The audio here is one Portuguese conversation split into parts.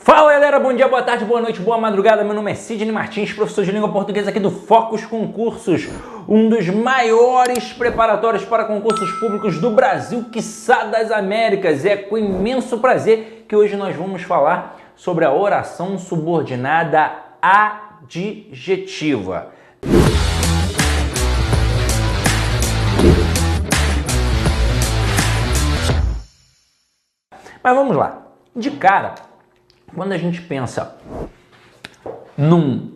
Fala galera, bom dia, boa tarde, boa noite, boa madrugada. Meu nome é Sidney Martins, professor de língua portuguesa aqui do Focus Concursos, um dos maiores preparatórios para concursos públicos do Brasil, quiçá das Américas. É com imenso prazer que hoje nós vamos falar sobre a oração subordinada adjetiva. Mas vamos lá. De cara, quando a gente pensa num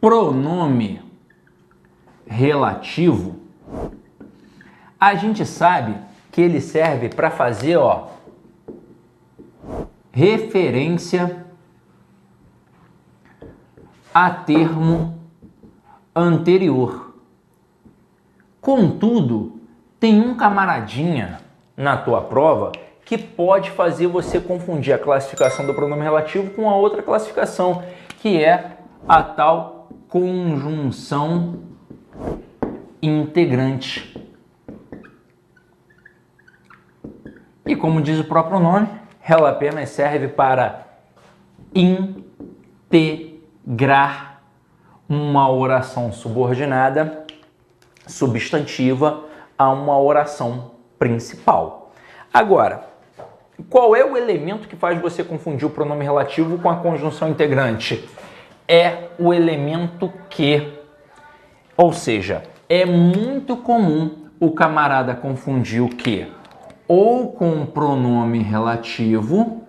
pronome relativo, a gente sabe que ele serve para fazer, referência a termo anterior. Contudo, tem um camaradinha na tua prova que pode fazer você confundir a classificação do pronome relativo com a outra classificação, que é a tal conjunção integrante. E como diz o próprio nome, ela apenas serve para integrar uma oração subordinada substantiva a uma oração principal. Agora, qual é o elemento que faz você confundir o pronome relativo com a conjunção integrante? É o elemento que. Ou seja, é muito comum o camarada confundir o que? Ou com pronome relativo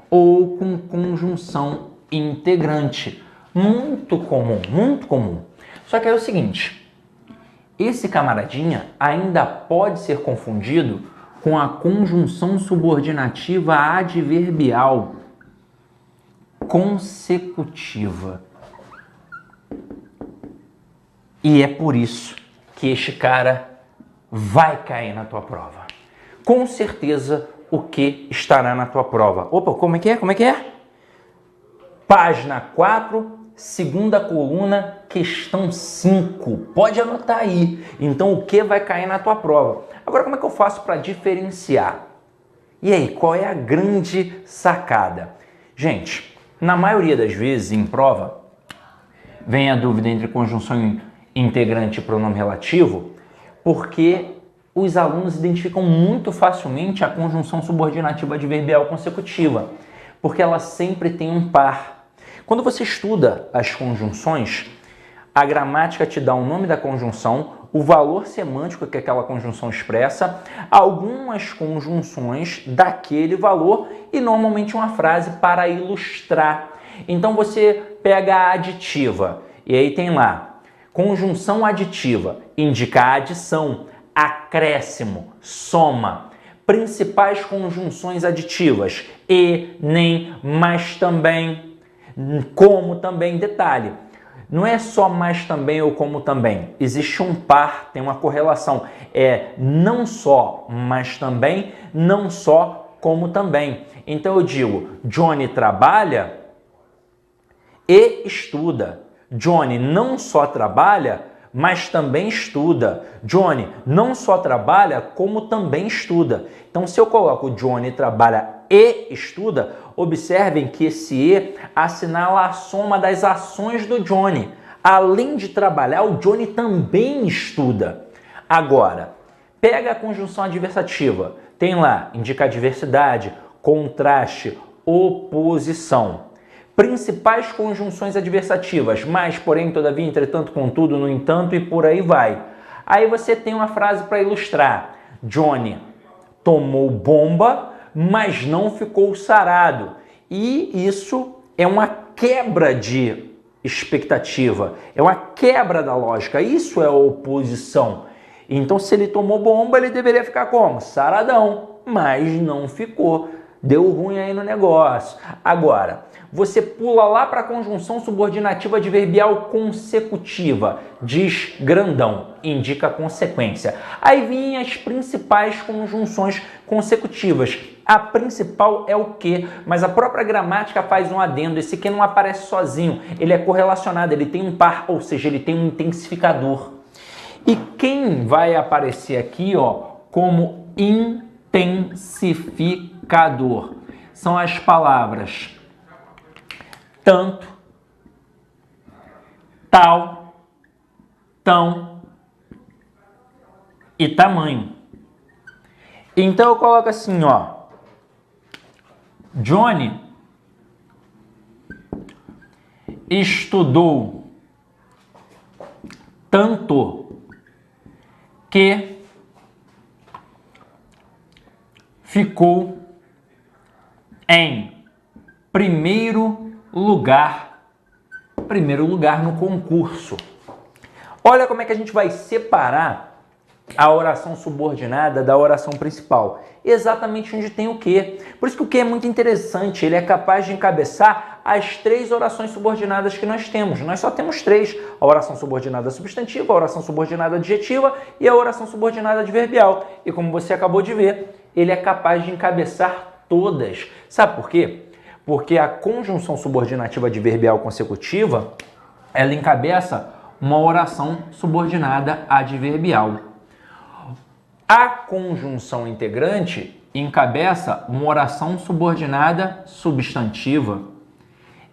ou com conjunção integrante. Muito comum, muito comum. Só que é o seguinte, esse camaradinha ainda pode ser confundido com a conjunção subordinativa adverbial consecutiva. E é por isso que este cara vai cair na tua prova. Com certeza o que estará na tua prova. Opa, como é que é? Como é que é? Página 4, segunda coluna, questão 5. Pode anotar aí. Então o que vai cair na tua prova? Agora, como é que eu faço para diferenciar? E aí, qual é a grande sacada? Gente, na maioria das vezes em prova, vem a dúvida entre conjunção integrante e pronome relativo, porque os alunos identificam muito facilmente a conjunção subordinativa adverbial consecutiva, porque ela sempre tem um par. Quando você estuda as conjunções, a gramática te dá o nome da conjunção, o valor semântico que aquela conjunção expressa, algumas conjunções daquele valor e normalmente uma frase para ilustrar. Então você pega a aditiva e aí tem lá, conjunção aditiva, indica a adição, acréscimo, soma. Principais conjunções aditivas, e, nem, mas também, como também, detalhe. Não é só mais também ou como também. Existe um par, tem uma correlação. É não só mas também, não só como também. Então eu digo, Johnny trabalha e estuda. Johnny não só trabalha, mas também estuda. Johnny não só trabalha, como também estuda. Então se eu coloco Johnny trabalha e estuda, observem que esse E assinala a soma das ações do Johnny. Além de trabalhar, o Johnny também estuda. Agora, pega a conjunção adversativa. Tem lá, indica adversidade, contraste, oposição. Principais conjunções adversativas, mas, porém, todavia, entretanto, contudo, no entanto e por aí vai. Aí você tem uma frase para ilustrar. Johnny tomou bomba, mas não ficou sarado. E isso é uma quebra de expectativa, é uma quebra da lógica. Isso é oposição. Então, se ele tomou bomba, ele deveria ficar como? Saradão, mas não ficou. Deu ruim aí no negócio. Agora, você pula lá para a conjunção subordinativa adverbial consecutiva. Diz grandão, indica consequência. Aí vêm as principais conjunções consecutivas. A principal é o que, mas a própria gramática faz um adendo. Esse que não aparece sozinho, ele é correlacionado, ele tem um par, ou seja, ele tem um intensificador. E quem vai aparecer aqui, como intensificador são as palavras tanto, tal, tão e tamanho. Então eu coloco assim, ó. Johnny estudou tanto que ficou em primeiro lugar no concurso. Olha como é que a gente vai separar a oração subordinada da oração principal. Exatamente onde tem o que. Por isso que o que é muito interessante, ele é capaz de encabeçar as 3 orações subordinadas que nós temos. Nós só temos 3, a oração subordinada substantiva, a oração subordinada adjetiva e a oração subordinada adverbial. E como você acabou de ver, ele é capaz de encabeçar todas. Sabe por quê? Porque a conjunção subordinativa adverbial consecutiva, ela encabeça uma oração subordinada adverbial. A conjunção integrante encabeça uma oração subordinada substantiva.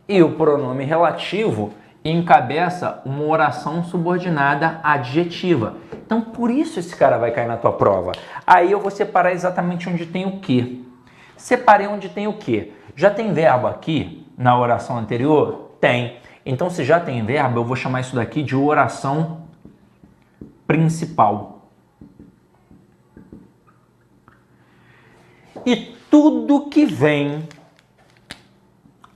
E o pronome relativo encabeça uma oração subordinada adjetiva. Então, por isso esse cara vai cair na tua prova. Aí eu vou separar exatamente onde tem o que. Separei onde tem o que. Já tem verbo aqui na oração anterior? Tem. Então, se já tem verbo, eu vou chamar isso daqui de oração principal. E tudo que vem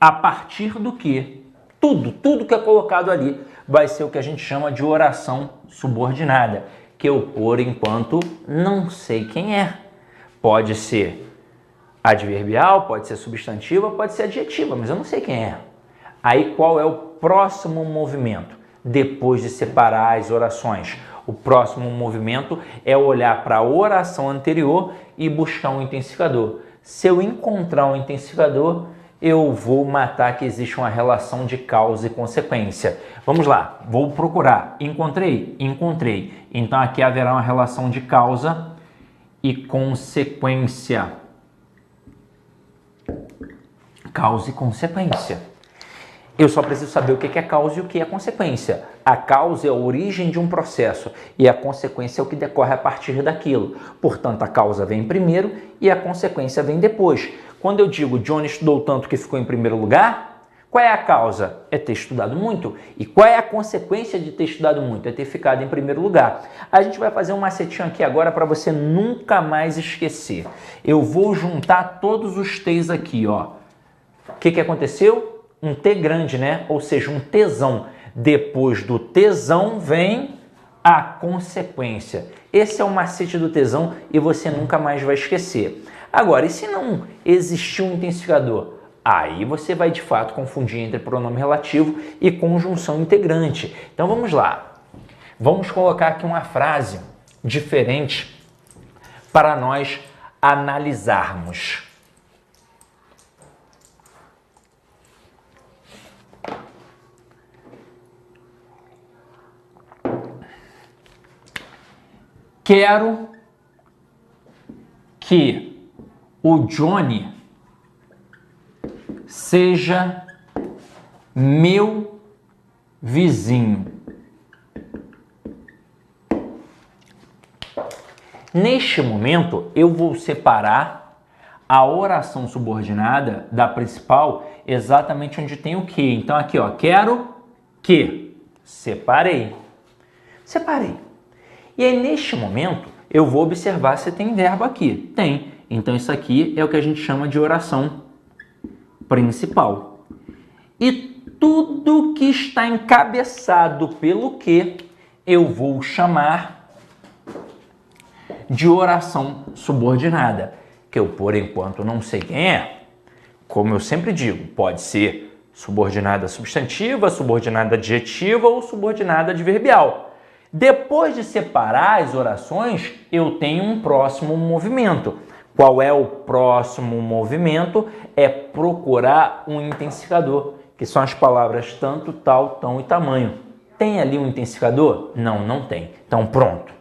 a partir do que, tudo que é colocado ali, vai ser o que a gente chama de oração subordinada, que eu, por enquanto, não sei quem é. Pode ser adverbial, pode ser substantiva, pode ser adjetiva, mas eu não sei quem é. Aí qual é o próximo movimento? Depois de separar as orações, o próximo movimento é olhar para a oração anterior e buscar um intensificador. Se eu encontrar um intensificador, eu vou matar que existe uma relação de causa e consequência. Vamos lá, vou procurar. Encontrei? Encontrei. Então aqui haverá uma relação de causa e consequência. Causa e consequência. Eu só preciso saber o que é causa e o que é consequência. A causa é a origem de um processo e a consequência é o que decorre a partir daquilo. Portanto, a causa vem primeiro e a consequência vem depois. Quando eu digo Johnny estudou tanto que ficou em primeiro lugar, qual é a causa? É ter estudado muito. E qual é a consequência de ter estudado muito? É ter ficado em primeiro lugar. A gente vai fazer um macetinho aqui agora para você nunca mais esquecer. Eu vou juntar todos os T's aqui, ó. O que aconteceu? Um T grande, né? Ou seja, um tesão. Depois do tesão vem a consequência. Esse é o macete do tesão e você nunca mais vai esquecer. Agora, e se não existir um intensificador? Aí você vai de fato confundir entre pronome relativo e conjunção integrante. Então vamos lá. Vamos colocar aqui uma frase diferente para nós analisarmos. Quero que o Johnny seja meu vizinho. Neste momento, eu vou separar a oração subordinada da principal exatamente onde tem o que. Então, aqui, ó, quero que. Separei. E aí, neste momento, eu vou observar se tem verbo aqui. Tem. Então, isso aqui é o que a gente chama de oração principal. E tudo que está encabeçado pelo que, eu vou chamar de oração subordinada, que eu, por enquanto, não sei quem é. Como eu sempre digo, pode ser subordinada substantiva, subordinada adjetiva ou subordinada adverbial. Depois de separar as orações, eu tenho um próximo movimento. Qual é o próximo movimento? É procurar um intensificador, que são as palavras tanto, tal, tão e tamanho. Tem ali um intensificador? Não, não tem. Então pronto.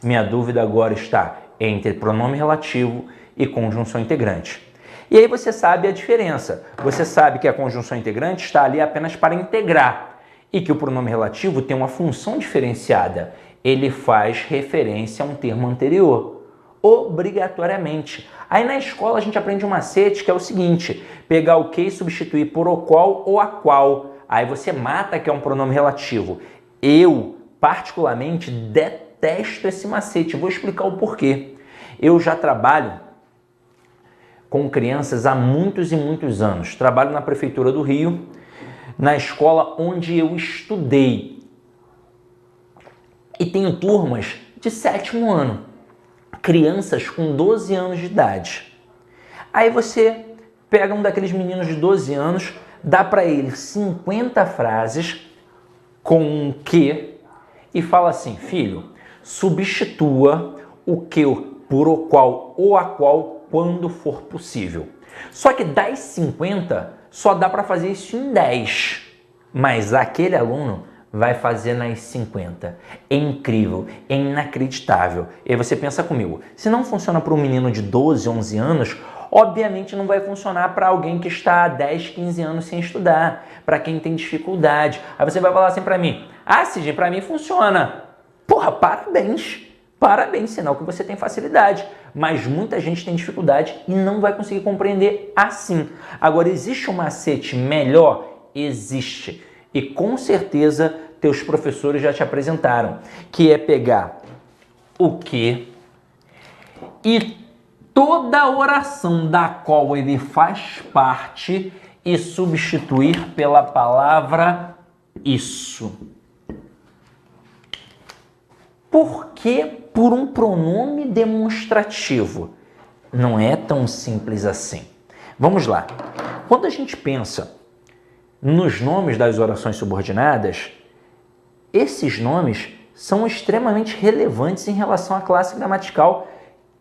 Minha dúvida agora está entre pronome relativo e conjunção integrante. E aí você sabe a diferença. Você sabe que a conjunção integrante está ali apenas para integrar e que o pronome relativo tem uma função diferenciada. Ele faz referência a um termo anterior, obrigatoriamente. Aí na escola a gente aprende um macete que é o seguinte: pegar o que e substituir por o qual ou a qual. Aí você mata que é um pronome relativo. Eu, particularmente, detesto esse macete. Vou explicar o porquê. Eu já trabalho com crianças há muitos e muitos anos. Trabalho na Prefeitura do Rio, na escola onde eu estudei. E tenho turmas de 7º ano. Crianças com 12 anos de idade. Aí você pega um daqueles meninos de 12 anos, dá para ele 50 frases com um que e fala assim: filho, substitua o que por o qual ou a qual quando for possível. Só que das 50 só dá para fazer isso em 10, mas aquele aluno vai fazer nas 50. É incrível, é inacreditável. E aí você pensa comigo, se não funciona para um menino de 12, 11 anos, obviamente não vai funcionar para alguém que está há 10, 15 anos sem estudar, para quem tem dificuldade. Aí você vai falar assim para mim: ah, Sidney, para mim funciona. Porra, parabéns. Parabéns, sinal que você tem facilidade. Mas muita gente tem dificuldade e não vai conseguir compreender assim. Agora, existe um macete melhor? Existe. E com certeza teus professores já te apresentaram, que é pegar o que e toda oração da qual ele faz parte e substituir pela palavra isso. Por que por um pronome demonstrativo? Não é tão simples assim. Vamos lá. Quando a gente pensa nos nomes das orações subordinadas, esses nomes são extremamente relevantes em relação à classe gramatical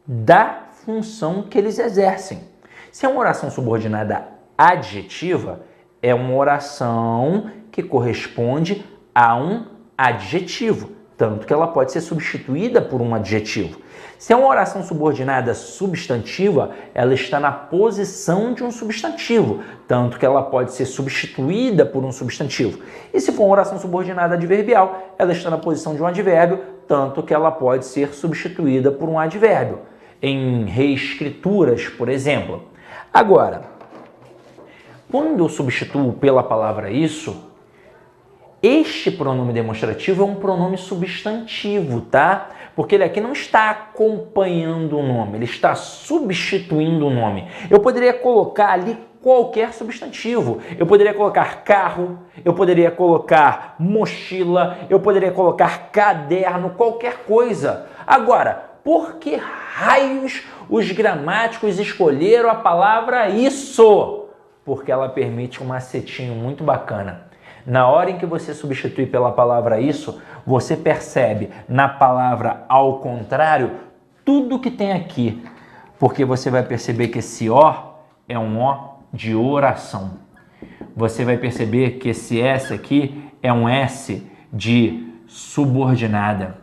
da função que eles exercem. Se é uma oração subordinada adjetiva, é uma oração que corresponde a um adjetivo, tanto que ela pode ser substituída por um adjetivo. Se é uma oração subordinada substantiva, ela está na posição de um substantivo, tanto que ela pode ser substituída por um substantivo. E se for uma oração subordinada adverbial, ela está na posição de um advérbio, tanto que ela pode ser substituída por um advérbio. Em reescrituras, por exemplo. Agora, quando eu substituo pela palavra isso, este pronome demonstrativo é um pronome substantivo, tá? Porque ele aqui não está acompanhando o nome, ele está substituindo o nome. Eu poderia colocar ali qualquer substantivo. Eu poderia colocar carro, eu poderia colocar mochila, eu poderia colocar caderno, qualquer coisa. Agora, por que raios os gramáticos escolheram a palavra isso? Porque ela permite um macetinho muito bacana. Na hora em que você substitui pela palavra isso, você percebe na palavra ao contrário tudo que tem aqui. Porque você vai perceber que esse O é um O de oração. Você vai perceber que esse S aqui é um S de subordinada.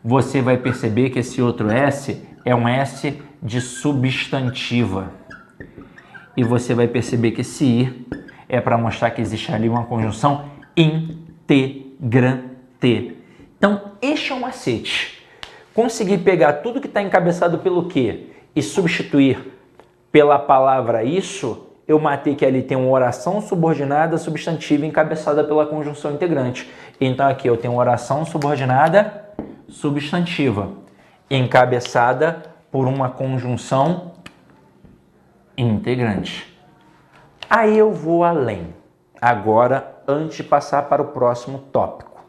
Você vai perceber que esse outro S é um S de substantiva. E você vai perceber que esse I é para mostrar que existe ali uma conjunção integrante. Então, este é um macete. Conseguir pegar tudo que está encabeçado pelo que e substituir pela palavra isso, eu matei que ali tem uma oração subordinada substantiva encabeçada pela conjunção integrante. Então, aqui eu tenho uma oração subordinada substantiva encabeçada por uma conjunção integrante. Aí eu vou além. Agora, antes de passar para o próximo tópico.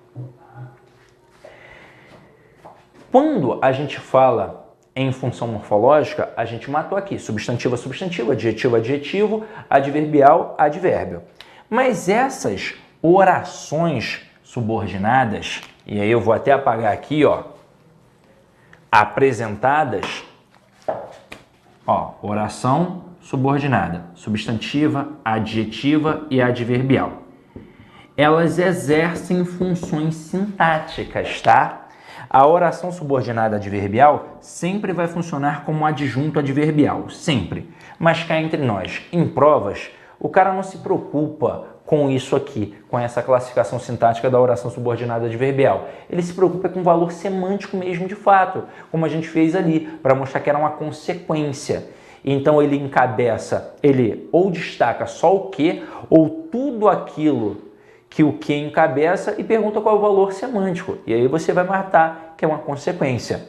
Quando a gente fala em função morfológica, a gente matou aqui substantivo a substantivo, adjetivo a adjetivo, adverbial a advérbio. Mas essas orações subordinadas, e aí eu vou até apagar aqui, ó, apresentadas, ó, oração subordinada, substantiva, adjetiva e adverbial. Elas exercem funções sintáticas, tá? A oração subordinada adverbial sempre vai funcionar como adjunto adverbial, sempre. Mas cá entre nós, em provas, o cara não se preocupa com isso aqui, com essa classificação sintática da oração subordinada adverbial. Ele se preocupa com o valor semântico mesmo de fato, como a gente fez ali, para mostrar que era uma consequência. Então ele encabeça, ele ou destaca só o que, ou tudo aquilo que o que encabeça e pergunta qual é o valor semântico. E aí você vai matar que é uma consequência.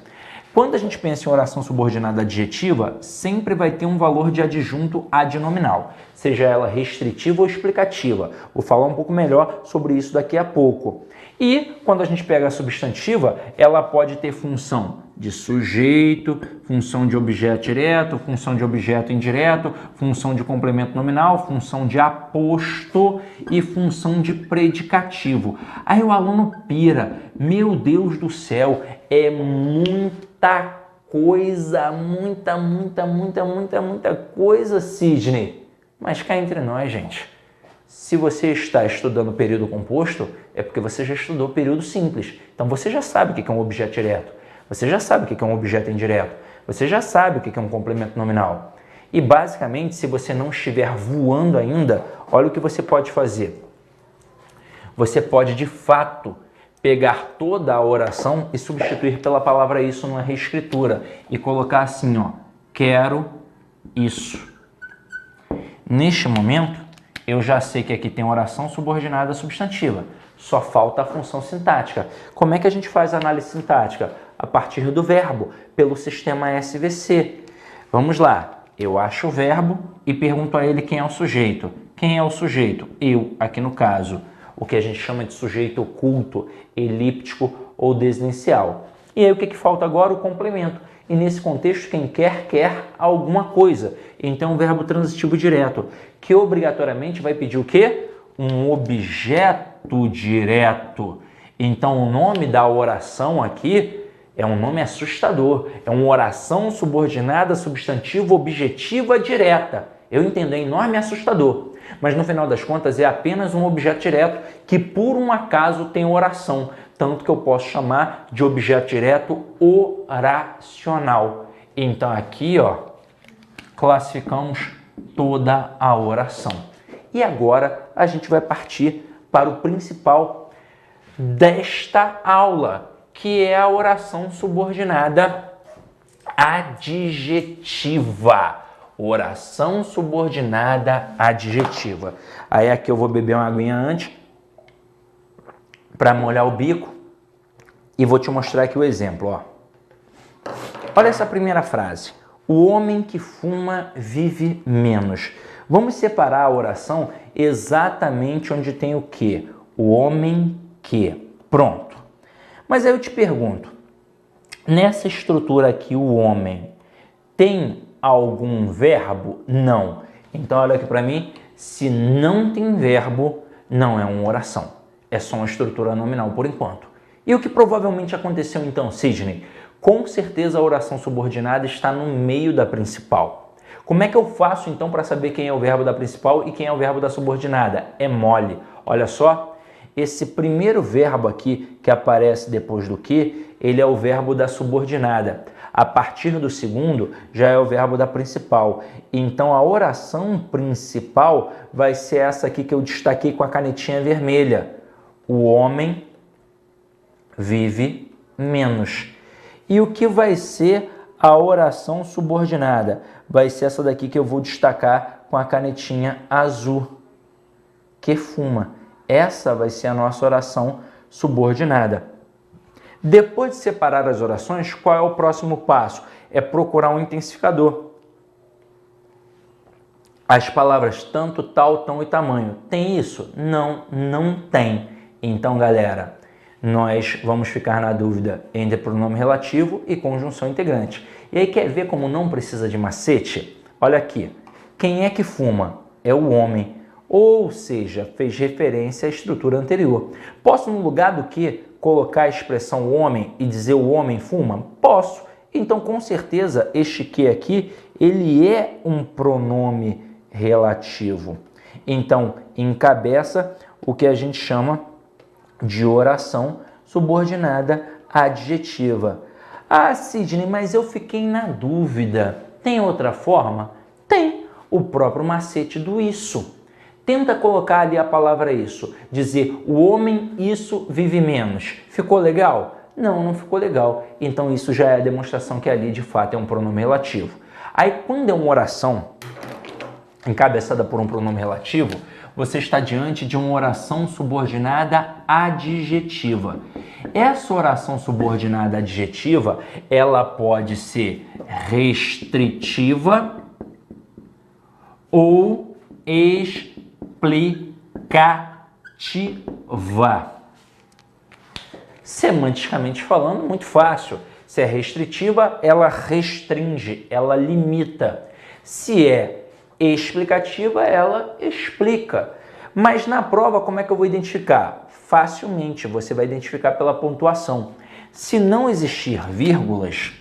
Quando a gente pensa em oração subordinada adjetiva, sempre vai ter um valor de adjunto adnominal, seja ela restritiva ou explicativa. Vou falar um pouco melhor sobre isso daqui a pouco. E quando a gente pega a substantiva, ela pode ter função de sujeito, função de objeto direto, função de objeto indireto, função de complemento nominal, função de aposto e função de predicativo. Aí o aluno pira, meu Deus do céu, é muita coisa, muita coisa, Sidney. Mas cá entre nós, gente, se você está estudando período composto, é porque você já estudou período simples. Então você já sabe o que é um objeto direto, você já sabe o que é um objeto indireto, você já sabe o que é um complemento nominal. E basicamente, se você não estiver voando ainda, olha o que você pode fazer. Você pode, de fato, pegar toda a oração e substituir pela palavra isso numa reescritura e colocar assim, ó, quero isso. Neste momento, eu já sei que aqui tem oração subordinada substantiva. Só falta a função sintática. Como é que a gente faz a análise sintática? A partir do verbo, pelo sistema SVC. Vamos lá. Eu acho o verbo e pergunto a ele quem é o sujeito. Quem é o sujeito? Eu, aqui no caso, o que a gente chama de sujeito oculto, elíptico ou desinicial. E aí o que falta agora? O complemento. E nesse contexto, quem quer, quer alguma coisa. Então, o verbo transitivo direto, que obrigatoriamente vai pedir o quê? Um objeto direto. Então, o nome da oração aqui é um nome assustador. É uma oração subordinada substantivo objetiva direta. Eu entendo, é enorme e assustador. Mas, no final das contas, é apenas um objeto direto que, por um acaso, tem oração. Tanto que eu posso chamar de objeto direto oracional. Então, aqui, ó, classificamos toda a oração. E agora a gente vai partir para o principal desta aula, que é a oração subordinada adjetiva. Oração subordinada adjetiva. Aí aqui eu vou beber uma aguinha antes para molhar o bico e vou te mostrar aqui o exemplo, ó. Olha essa primeira frase. O homem que fuma vive menos. Vamos separar a oração exatamente onde tem o que? O homem que. Pronto. Mas aí eu te pergunto, nessa estrutura aqui, o homem tem algum verbo? Não. Então olha aqui para mim, se não tem verbo, não é uma oração. É só uma estrutura nominal por enquanto. E o que provavelmente aconteceu então, Sidney? Com certeza a oração subordinada está no meio da principal. Como é que eu faço então para saber quem é o verbo da principal e quem é o verbo da subordinada? É mole. Olha só, esse primeiro verbo aqui que aparece depois do que, ele é o verbo da subordinada. A partir do segundo já é o verbo da principal. Então a oração principal vai ser essa aqui que eu destaquei com a canetinha vermelha. O homem vive menos. E o que vai ser a oração subordinada? Vai ser essa daqui que eu vou destacar com a canetinha azul, que fuma. Essa vai ser a nossa oração subordinada. Depois de separar as orações, qual é o próximo passo? É procurar um intensificador. As palavras tanto, tal, tão e tamanho. Tem isso? Não, não tem. Então, galera, nós vamos ficar na dúvida entre pronome relativo e conjunção integrante. E aí, quer ver como não precisa de macete? Olha aqui. Quem é que fuma? É o homem. Ou seja, fez referência à estrutura anterior. Posso, no lugar do que, colocar a expressão homem e dizer o homem fuma? Posso. Então, com certeza, este que aqui, ele é um pronome relativo. Então, encabeça o que a gente chama de oração subordinada adjetiva. Ah, Sidney, mas eu fiquei na dúvida. Tem outra forma? Tem. O próprio macete do isso. Tenta colocar ali a palavra isso. Dizer o homem isso vive menos. Ficou legal? Não, não ficou legal. Então isso já é a demonstração que ali de fato é um pronome relativo. Aí quando é uma oração encabeçada por um pronome relativo, você está diante de uma oração subordinada adjetiva. Essa oração subordinada adjetiva, ela pode ser restritiva ou explicativa. Semanticamente falando, muito fácil. Se é restritiva, ela restringe, ela limita. Se é explicativa, ela explica. Mas na prova, como é que eu vou identificar? Facilmente, você vai identificar pela pontuação. Se não existir vírgulas,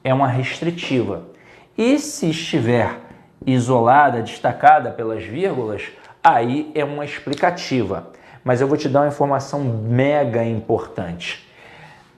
é uma restritiva. E se estiver isolada, destacada pelas vírgulas, aí é uma explicativa. Mas eu vou te dar uma informação mega importante.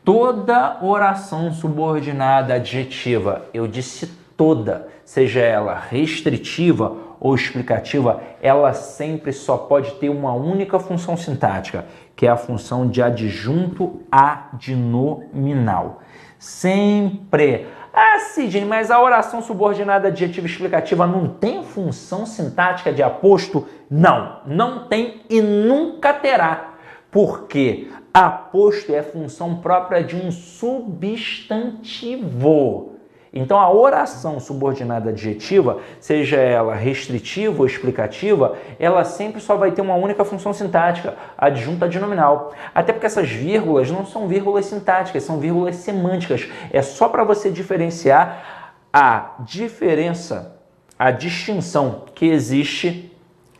Toda oração subordinada adjetiva, eu disse toda, seja ela restritiva ou explicativa, ela sempre só pode ter uma única função sintática, que é a função de adjunto adnominal. Sempre. Ah, Sidney, mas a oração subordinada adjetiva explicativa não tem função sintática de aposto? Não, não tem e nunca terá. Porque aposto é função própria de um substantivo. Então, a oração subordinada adjetiva, seja ela restritiva ou explicativa, ela sempre só vai ter uma única função sintática, adjunta adnominal. Até porque essas vírgulas não são vírgulas sintáticas, são vírgulas semânticas. É só para você diferenciar a diferença, a distinção que existe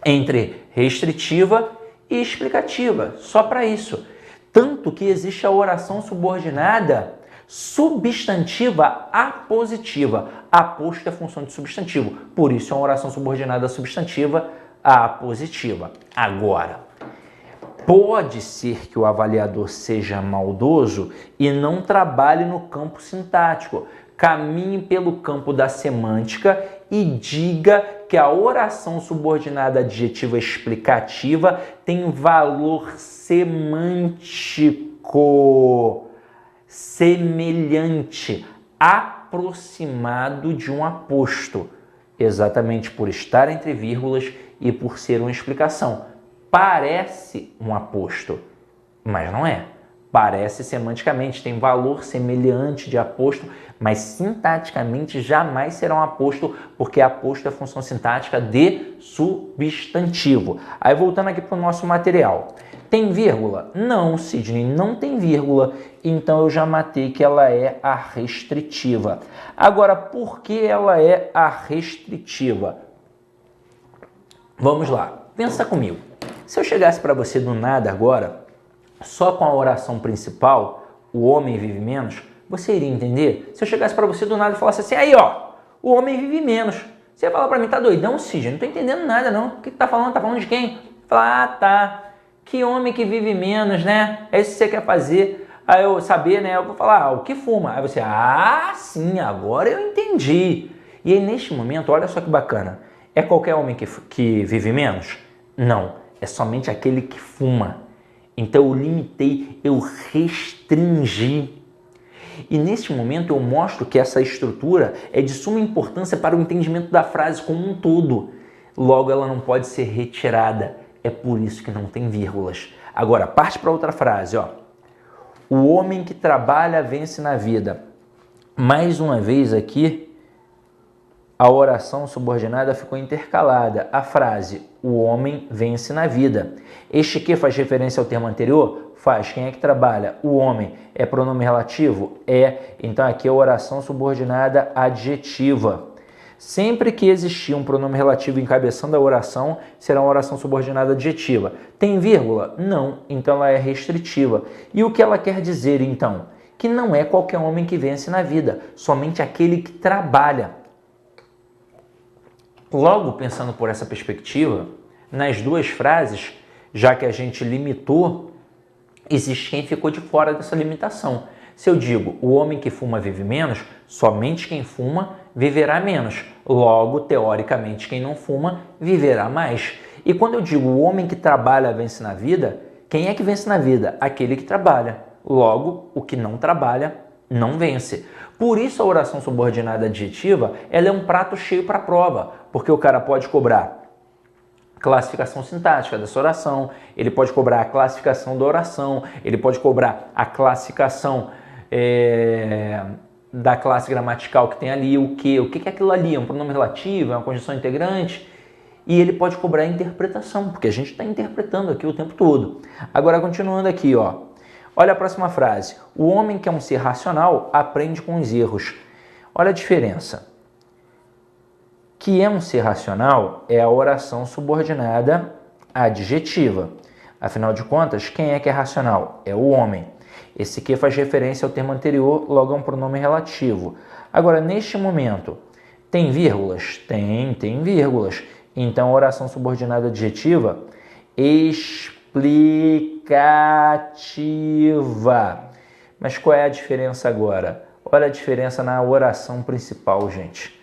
entre restritiva e explicativa. Só para isso. Tanto que existe a oração subordinada substantiva apositiva. Aposto é função de substantivo, por isso é uma oração subordinada substantiva apositiva. Agora, pode ser que o avaliador seja maldoso e não trabalhe no campo sintático, caminhe pelo campo da semântica e diga que a oração subordinada adjetiva explicativa tem valor semântico semelhante, aproximado de um aposto, exatamente por estar entre vírgulas e por ser uma explicação. Parece um aposto, mas não é. Parece semanticamente, tem valor semelhante de aposto, mas sintaticamente jamais será um aposto, porque aposto é função sintática de substantivo. Aí voltando aqui para o nosso material. Tem vírgula? Não, Sidney, não tem vírgula. Então eu já matei que ela é a restritiva. Agora, por que ela é a restritiva? Vamos lá, pensa comigo. Se eu chegasse para você do nada agora, só com a oração principal, o homem vive menos, você iria entender? Se eu chegasse para você do nada e falasse assim, aí ó, o homem vive menos. Você ia falar para mim, tá doidão, Sidney? Não tô entendendo nada não. O que tá falando? Tá falando de quem? Falar, ah, tá. Que homem que vive menos, né? É isso que você quer fazer. Aí eu saber, né? Eu vou falar, o que fuma? Aí você, ah, sim, agora eu entendi. E aí, neste momento, olha só que bacana. É qualquer homem que vive menos? Não, é somente aquele que fuma. Então eu limitei, eu restringi. E neste momento eu mostro que essa estrutura é de suma importância para o entendimento da frase como um todo. Logo, ela não pode ser retirada. É por isso que não tem vírgulas. Agora, parte para outra frase, ó. O homem que trabalha vence na vida. Mais uma vez aqui, a oração subordinada ficou intercalada. A frase, o homem vence na vida. Este que faz referência ao termo anterior? Faz. Quem é que trabalha? O homem. É pronome relativo? É. Então aqui é a oração subordinada adjetiva. Sempre que existir um pronome relativo encabeçando a oração, será uma oração subordinada adjetiva. Tem vírgula? Não, então ela é restritiva. E o que ela quer dizer, então? Que não é qualquer homem que vence na vida, somente aquele que trabalha. Logo, pensando por essa perspectiva, nas duas frases, já que a gente limitou, existe quem ficou de fora dessa limitação. Se eu digo o homem que fuma vive menos, somente quem fuma viverá menos. Logo, teoricamente, quem não fuma viverá mais. E quando eu digo o homem que trabalha vence na vida, quem é que vence na vida? Aquele que trabalha. Logo, o que não trabalha não vence. Por isso a oração subordinada adjetiva, ela é um prato cheio para a prova, porque o cara pode cobrar classificação sintática dessa oração, ele pode cobrar a classificação da oração, ele pode cobrar a classificação da classe gramatical que tem ali, o que é aquilo ali, é um pronome relativo, é uma conjunção integrante, e ele pode cobrar a interpretação, porque a gente está interpretando aqui o tempo todo. Agora, continuando aqui, ó, olha a próxima frase. O homem que é um ser racional aprende com os erros. Olha a diferença. Que é um ser racional é a oração subordinada adjetiva. Afinal de contas, quem é que é racional? É o homem. Esse que faz referência ao termo anterior, logo é um pronome relativo. Agora, neste momento, tem vírgulas? Tem vírgulas. Então, a oração subordinada adjetiva explicativa. Mas qual é a diferença agora? Olha a diferença na oração principal, gente.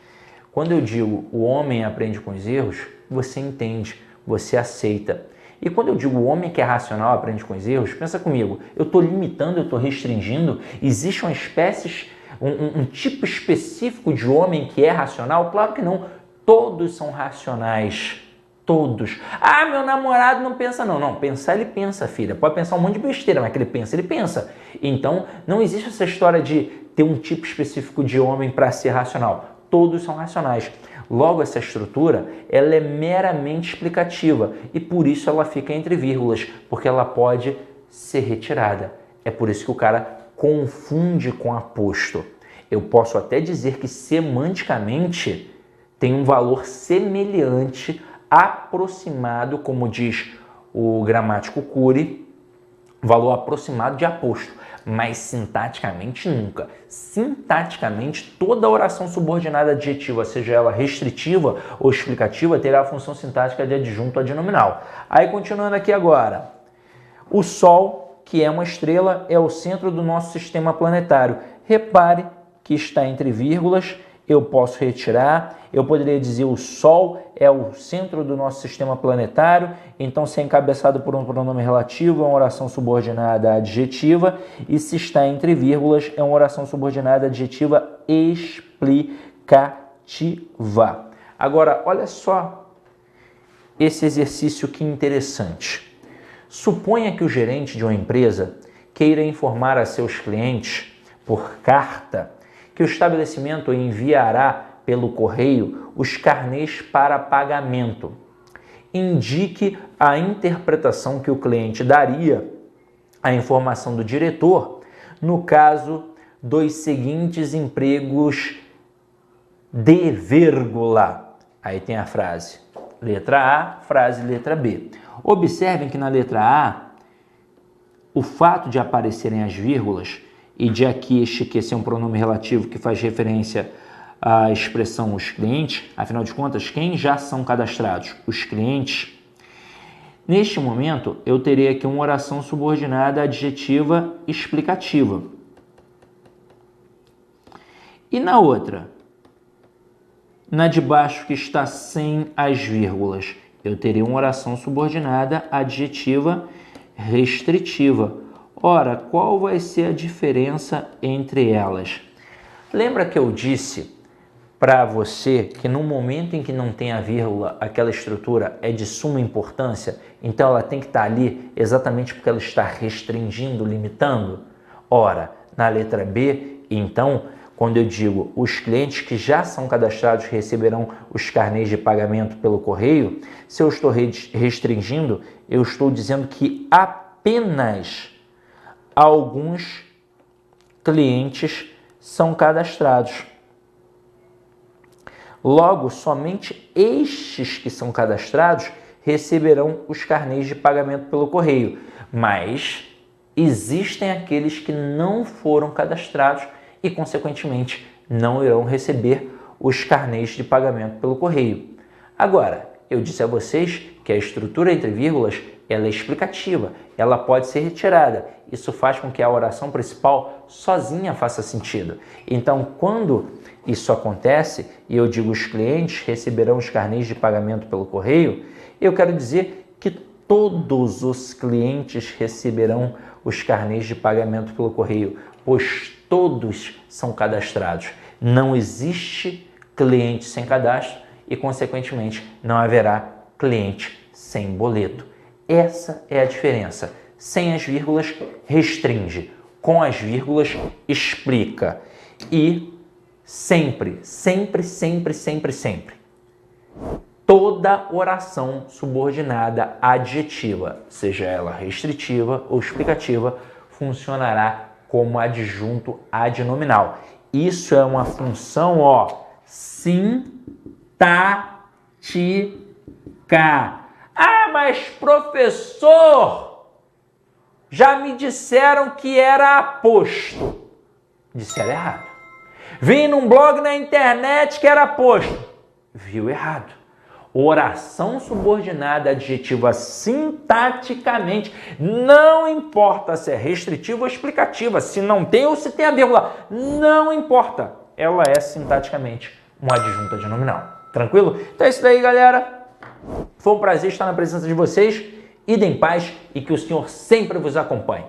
Quando eu digo o homem aprende com os erros, você entende, você aceita. E quando eu digo o homem que é racional aprende com os erros, pensa comigo, eu estou limitando, eu estou restringindo, existe uma espécie, um tipo específico de homem que é racional? Claro que não, todos são racionais, todos. Ah, meu namorado não pensa não. Não, pensar ele pensa, filha, pode pensar um monte de besteira, mas que ele pensa. Então, não existe essa história de ter um tipo específico de homem para ser racional. Todos são racionais. Logo, essa estrutura ela é meramente explicativa e por isso ela fica entre vírgulas, porque ela pode ser retirada. É por isso que o cara confunde com aposto. Eu posso até dizer que semanticamente tem um valor semelhante, aproximado, como diz o gramático Cury, valor aproximado de aposto. Mas sintaticamente nunca. Sintaticamente, toda oração subordinada adjetiva, seja ela restritiva ou explicativa, terá a função sintática de adjunto adnominal. Aí, continuando aqui agora. O Sol, que é uma estrela, é o centro do nosso sistema planetário. Repare que está entre vírgulas, eu posso retirar, eu poderia dizer o Sol é o centro do nosso sistema planetário, então se é encabeçado por um pronome relativo é uma oração subordinada adjetiva, e se está entre vírgulas é uma oração subordinada adjetiva explicativa. Agora, olha só esse exercício que interessante. Suponha que o gerente de uma empresa queira informar a seus clientes, por carta, que o estabelecimento enviará pelo correio os carnês para pagamento. Indique a interpretação que o cliente daria à informação do diretor no caso dos seguintes empregos de vírgula. Aí tem a frase letra A, frase letra B. Observem que na letra A, o fato de aparecerem as vírgulas e de aqui este que ser um pronome relativo que faz referência à expressão os clientes, afinal de contas, quem já são cadastrados? Os clientes. Neste momento, eu terei aqui uma oração subordinada adjetiva explicativa. E na outra, na de baixo que está sem as vírgulas, eu terei uma oração subordinada adjetiva restritiva. Ora, qual vai ser a diferença entre elas? Lembra que eu disse para você que no momento em que não tem a vírgula, aquela estrutura é de suma importância, então ela tem que estar ali exatamente porque ela está restringindo, limitando? Ora, na letra B, então, quando eu digo os clientes que já são cadastrados receberão os carnês de pagamento pelo correio, se eu estou restringindo, eu estou dizendo que apenas alguns clientes são cadastrados. Logo, somente estes que são cadastrados receberão os carnês de pagamento pelo correio. Mas existem aqueles que não foram cadastrados e, consequentemente, não irão receber os carnês de pagamento pelo correio. Agora, eu disse a vocês que a estrutura entre vírgulas ela é explicativa, ela pode ser retirada. Isso faz com que a oração principal sozinha faça sentido. Então, quando isso acontece, e eu digo os clientes receberão os carnês de pagamento pelo correio, eu quero dizer que todos os clientes receberão os carnês de pagamento pelo correio, pois todos são cadastrados. Não existe cliente sem cadastro e, consequentemente, não haverá cliente sem boleto. Essa é a diferença. Sem as vírgulas, restringe. Com as vírgulas, explica. E sempre, sempre, sempre, sempre, sempre, toda oração subordinada adjetiva, seja ela restritiva ou explicativa, funcionará como adjunto adnominal. Isso é uma função, sintática. Ah, mas professor, já me disseram que era aposto. Disseram errado. Vi num blog na internet que era aposto. Viu errado. Oração subordinada adjetiva sintaticamente, não importa se é restritiva ou explicativa, se não tem ou se tem a vírgula, não importa. Ela é sintaticamente um adjunto adnominal. Tranquilo? Então é isso daí, galera. Foi um prazer estar na presença de vocês. Idem em paz e que o Senhor sempre vos acompanhe.